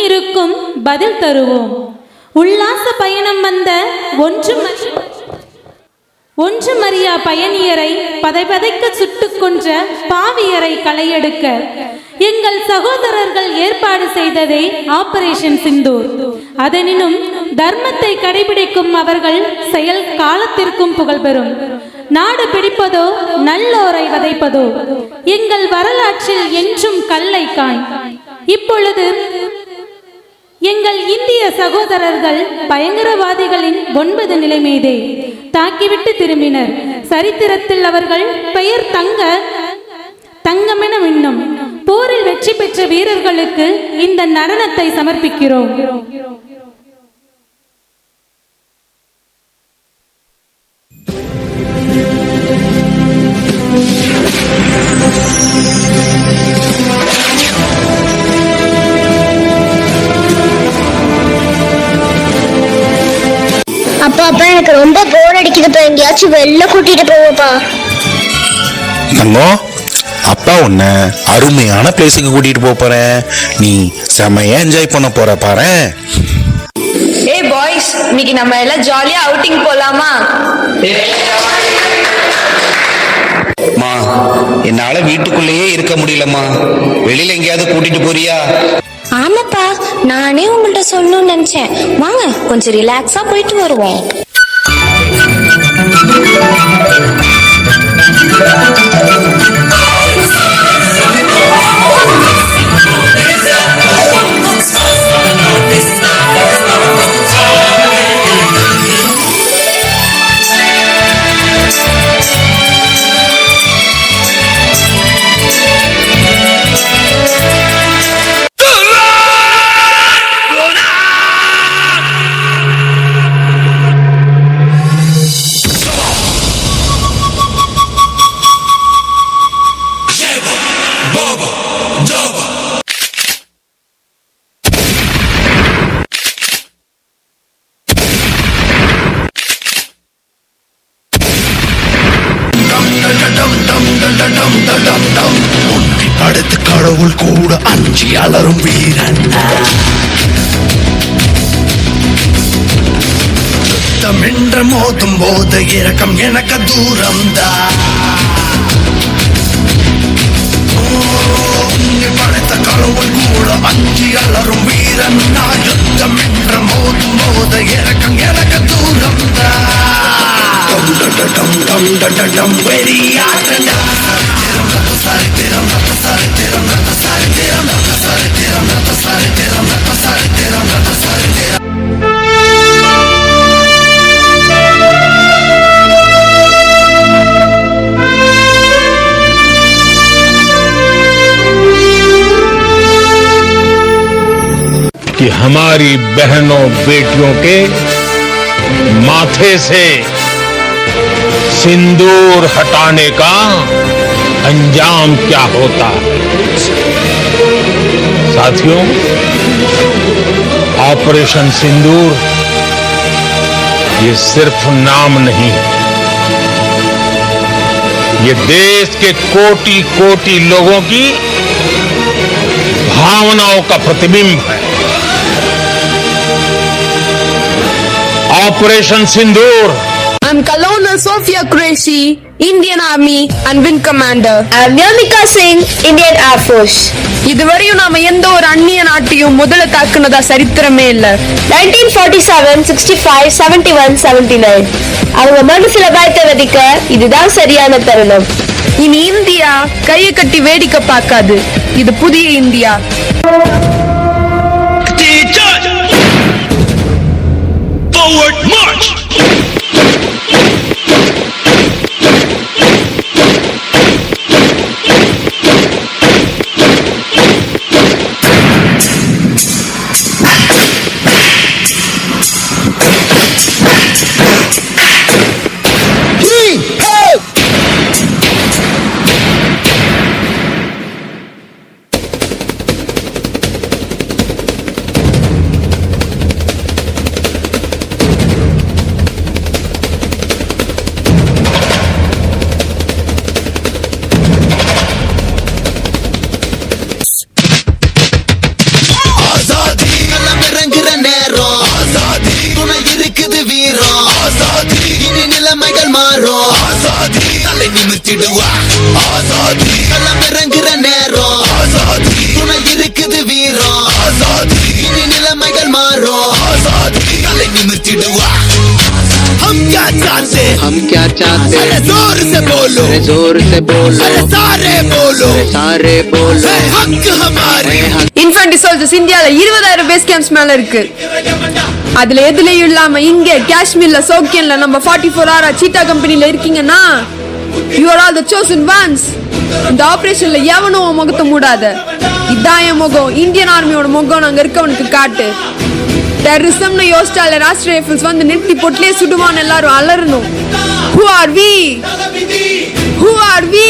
இருக்கும் பதில் தருவோம். உல்லாச பயணம் வந்த ஒன்றுமறியா பயணியரை பதைபதைக்க சுட்டு கொன்ற பாவியரை களையெடுக்க எங்கள் சகோதரர்கள் ஏற்பாடு செய்ததே ஆபரேஷன் சிந்தூர். அதனினும் தர்மத்தை கடைபிடிக்கும் அவர்கள் செயல் காலத்திற்கும் புகழ்பெறும். நாடு பிடிப்பதோ நல்லோரை வதைப்பதோ எங்கள் வரலாற்றில் என்றும் கல்லை காண். இப்பொழுது எங்கள் இந்திய சகோதரர்கள் பயங்கரவாதிகளின் 9 நிலைமீதே தாக்கிவிட்டு திரும்பினர். சரித்திரத்தில் அவர்கள் பெயர் தங்கமென மின்னும். போரில் வெற்றி பெற்ற வீரர்களுக்கு இந்த நடனத்தை சமர்ப்பிக்கிறோம். அப்பா எனக்கு ரொம்ப போர் அடிக்குதுப்பா, எங்கேயாச்சும் வெளில கூட்டிட்டு போவோப்பா. தங்கம், அப்பா உன்னை அருமையான பிளேஸுக்கு கூட்டிட்டு போறேன். நீ செமையா என்ஜாய் பண்ண போற பாரு. ஏய் பாய்ஸ், இன்னைக்கு நம்ம எல்லாம் ஜாலியா அவுட்டிங் போலாமா? மா, என்னால வீட்டுக்குள்ளேயே இருக்க முடியலம்மா. வெளியில எங்கேயாவது கூட்டிட்டு போறியா? ஆமாப்பா, நானே உங்கள்ட்ட சொல்லணும்னு நினைச்சேன். வாங்க கொஞ்சம் ரிலாக்ஸா போயிட்டு வருவோம். அடுத்து கடவுள் கூட அஞ்சி அலரும் வீரன். யுத்தமென்ற மோதும் போது இரக்கம் எனக்கு தூரம்தான். படைத்த கடவுள் கூட அஞ்சி அலரும் வீரன். யுத்தமென்ற மோதும் போது இரக்கம் எனக்கு தூரம்தான். வெறியாற்றா कि हमारी बहनों बेटियों के माथे से सिंदूर हटाने का अंजाम क्या होता है। साथियों, ऑपरेशन सिंदूर ये सिर्फ नाम नहीं है, ये देश के कोटि कोटि लोगों की भावनाओं का प्रतिबिंब है। Operation Sindoor. I'm Colonel Sophia Qureshi, Indian Army and Wing Commander. I'm Yamika Singh, Indian Air Force. இதுவரையும் நாம எந்த ஒரு அந்நிய நாட்டையும் முதல்ல தாக்குனதா சரித்திரமே இல்ல. 1947, 65, 71, 79 அவங்க மனசுல பயத்தை விதைக்க இதுதான் சரியான தருணம். இனி இந்தியா கையை கட்டி வேடிக்கை பார்க்காது. இது புதிய இந்தியா. Forward march! மாறும் ஆசாதி தலை நிமித்திடுவா ஆசாதி களம் இறங்குற நேரம் ஆசாதி துணை இருக்குது வீரம் ஆசாதி இனி நிலைமைகள் மாறும் ஆசாதி தலை நிமித்திடுவா हम क्या चाहते अरे जोर से बोलो अरे सारे बोलो हक हमारे இன்ஃபென்ட்ரி சோல்ஜர்ஸ் இந்தியால 20000 பேஸ் கேம்ப்ஸ் மேல இருக்கு. அதுல எதுலயும் இல்லாம இங்க காஷ்மீர்ல சோக்கியன்ல நம்ம 44R சீட்டா கம்பெனில இருக்கீங்கன்னா you are all the chosen ones. இந்த ஆபரேஷன்ல எவனும் முகத்தை மூடாத. இதான் என் முகம், இந்தியன் ஆர்மியோட முகம் அங்க இருக்கவனுக்கு காட்டு. டெரரிசம்னு யோசிச்சால ராஷ்டிரிய ரைஃபிள்ஸ் வந்து நெட்டி பொட்லயே சுடுவான்னு எல்லாரும் அலறணும். Who are we? Who are we?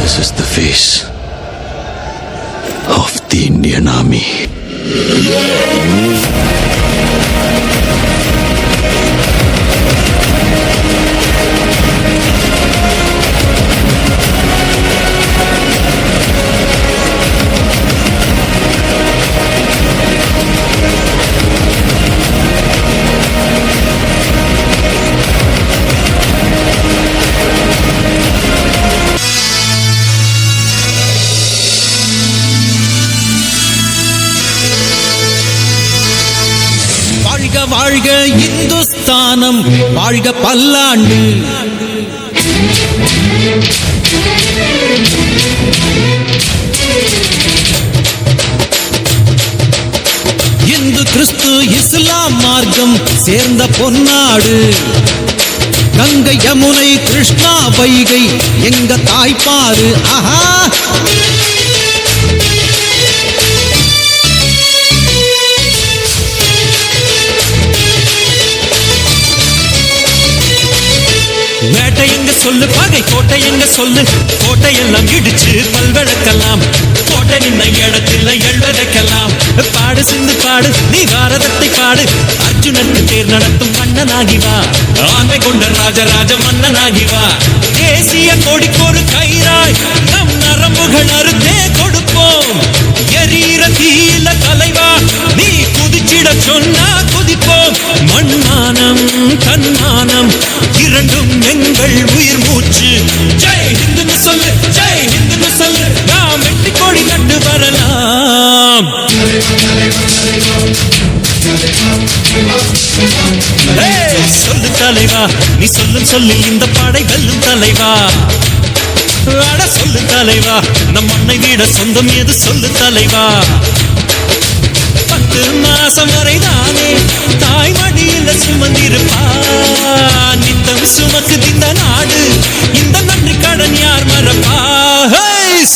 This is the face of the Indian Army. வாழ்க வாழ்க இந்துஸ்தானம் வாழ்க பல்லாண்டு. இந்து கிறிஸ்து இஸ்லாம் மார்க்கம் சேர்ந்த பொன்னாடு. கங்கை யமுனை கிருஷ்ணா வைகை எங்க தாய்ப்பாறு. ஆஹா, வேட்டை எங்க சொல்லு, பகை கோட்டை எங்க சொல்லு. கோட்டை எல்லாம் இடிச்சு பல்வழக்கலாம், கோட்டை நின்ன இடத்துல எழுவதைக்கலாம். பாடு சிந்து பாடு, நீ பாரதத்தை பாடு. அர்ஜுனனுக்கு தேர் நடத்தும் மன்னனாகி வா, ஆண்மை கொண்ட ராஜராஜ மன்னனாகி வா. தேசிய கொடிக்கொரு கைராய் நம் நரம்புகள் அறுத்தே கொடுப்போம். எரீர தீல தலைவா, நீ குதிச்சிட சொன்னா குதிப்போம். மண்மானம் தன்மானம் இரண்டும் எங்கள் உயிர் மூச்சு. ஜெய் ஹிந்துன்னு சொல்லு, ஜெய் ஹிந்துன்னு சொல்லு. நாம் வெட்டி கொடி கண்டு வரலாம். சொல்லு தலைவா, நீ சொல்லும் சொல்லில் இந்த படை வெல்லும் தலைவா. அட சொல்லு தலைவா, நம் மண்ணை விட சொந்தம் எது சொல்லு தலைவா. 10 மாசம் வரைதானே தாய் மடியில சுமந்திருப்பா. நித்தம் சுமக்குது இந்த நாடு, இந்த நன்றி கடன் யார் மறப்பா.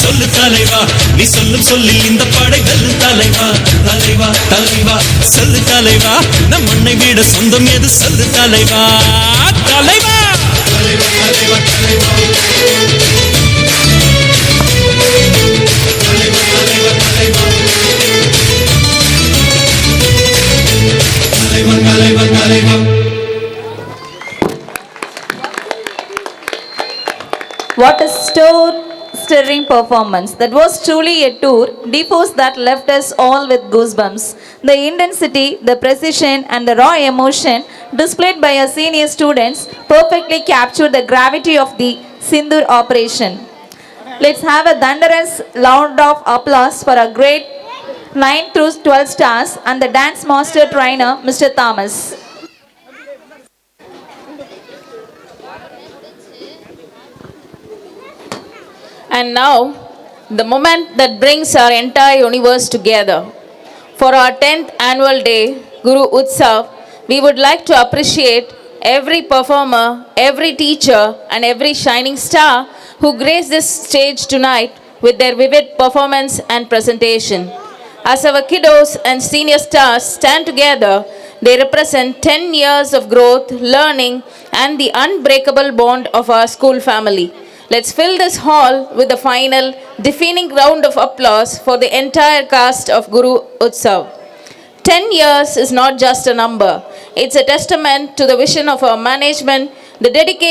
சொல்லு தலைவா, நீ சொல்லும் சொல்லில் இந்த படை வெல்லும் தலைவா. தலைவா தலைவா சொல்லு தலைவா, நம் மண்ணை விட சொந்தம் எது சொல்லு தலைவா. தலைவா What a stirring performance. That was truly a tour de force that left us all with goosebumps. The intensity, the precision and the raw emotion displayed by our senior students perfectly captured the gravity of the Sindoor operation. Let's have a thunderous round of applause for our great 9 through 12 stars and the dance master trainer Mr. Thomas. And now, the moment that brings our entire universe together. For our 10th annual day, Guru Utsav, we would like to appreciate every performer, every teacher, and every shining star who graced this stage tonight with their vivid performance and presentation. As our kiddos and senior stars stand together, they represent 10 years of growth, learning, and the unbreakable bond of our school family. Let's fill this hall with the final, defining round of applause for the entire cast of Guru Utsav. 10 years is not just a number. It's a testament to the vision of our management, the dedication